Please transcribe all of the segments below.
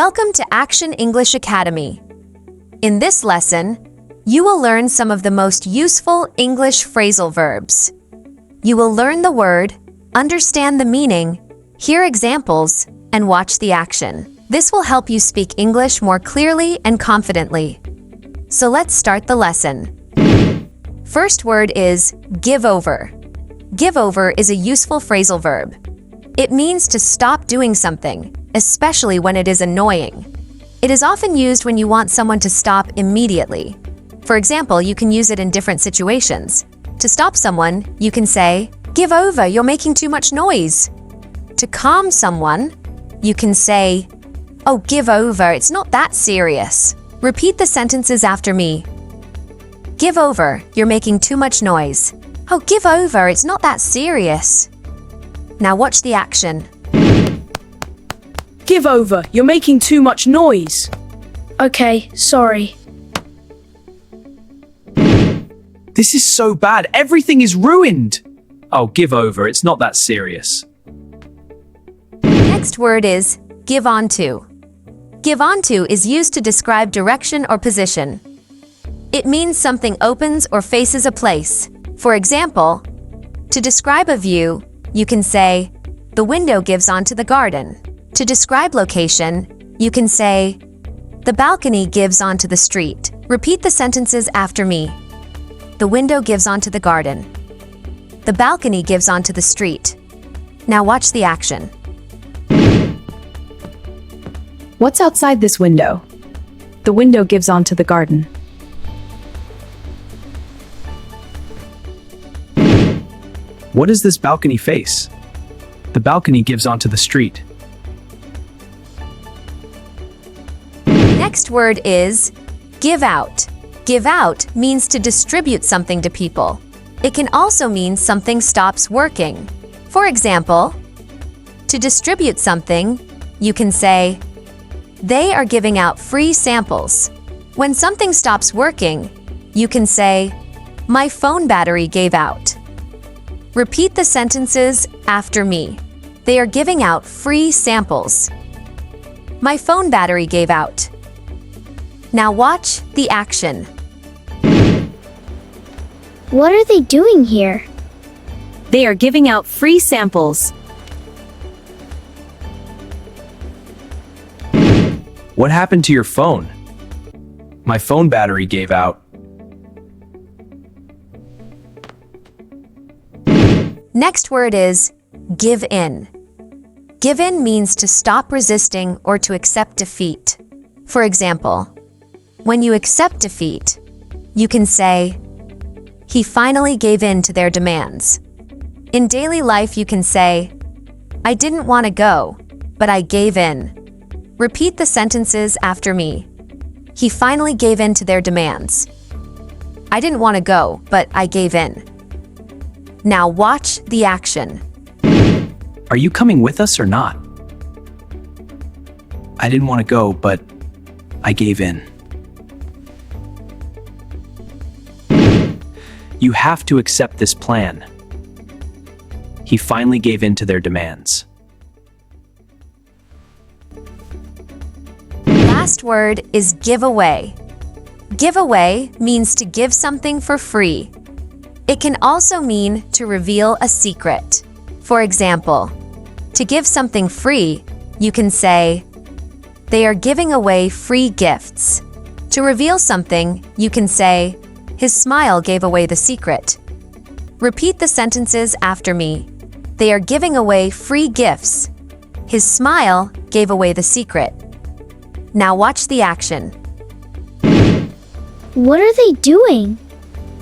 Welcome to Action English Academy. In this lesson, you will learn some of the most useful English phrasal verbs. You will learn the word, understand the meaning, hear examples, and watch the action. This will help you speak English more clearly and confidently. So let's start the lesson. First word is give over. Give over is a useful phrasal verb. It means to stop doing something, especially when it is annoying. It is often used when you want someone to stop immediately. For example, you can use it in different situations. To stop someone, you can say, "Give over, you're making too much noise." To calm someone, you can say, "Oh, give over, it's not that serious." Repeat the sentences after me. Give over, you're making too much noise. Oh, give over, it's not that serious. Now watch the action. Give over, you're making too much noise. Okay, sorry. This is so bad, everything is ruined. Oh, give over, it's not that serious. Next word is give on to. Give on to is used to describe direction or position. It means something opens or faces a place. For example, to describe a view, you can say, "The window gives onto the garden." To describe location, you can say, "The balcony gives onto the street." Repeat the sentences after me. The window gives onto the garden. The balcony gives onto the street. Now watch the action. What's outside this window? The window gives onto the garden. What does this balcony face? The balcony gives onto the street. Next word is give out. Give out means to distribute something to people. It can also mean something stops working. For example, to distribute something, you can say, "They are giving out free samples." When something stops working, you can say, "My phone battery gave out." Repeat the sentences after me. They are giving out free samples. My phone battery gave out. Now watch the action. What are they doing here? They are giving out free samples. What happened to your phone? My phone battery gave out. Next word is give in. Give in means to stop resisting or to accept defeat. For example, when you accept defeat, you can say, "He finally gave in to their demands." In daily life, you can say, "I didn't want to go, but I gave in." Repeat the sentences after me. He finally gave in to their demands. I didn't want to go, but I gave in. Now watch the action. Are you coming with us or not? I didn't want to go, but I gave in. You have to accept this plan. He finally gave in to their demands. Last word is give away. Give away means to give something for free. It can also mean to reveal a secret. For example, to give something free, you can say, "They are giving away free gifts." To reveal something, you can say, "His smile gave away the secret." Repeat the sentences after me. They are giving away free gifts. His smile gave away the secret. Now watch the action. What are they doing?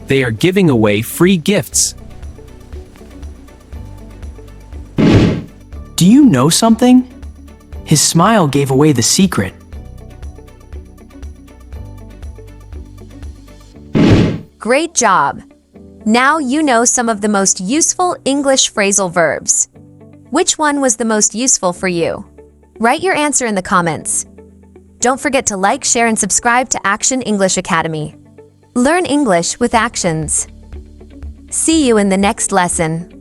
They are giving away free gifts. Do you know something? His smile gave away the secret. Great job! Now you know some of the most useful English phrasal verbs. Which one was the most useful for you? Write your answer in the comments. Don't forget to like, share, and subscribe to Action English Academy. Learn English with actions. See you in the next lesson.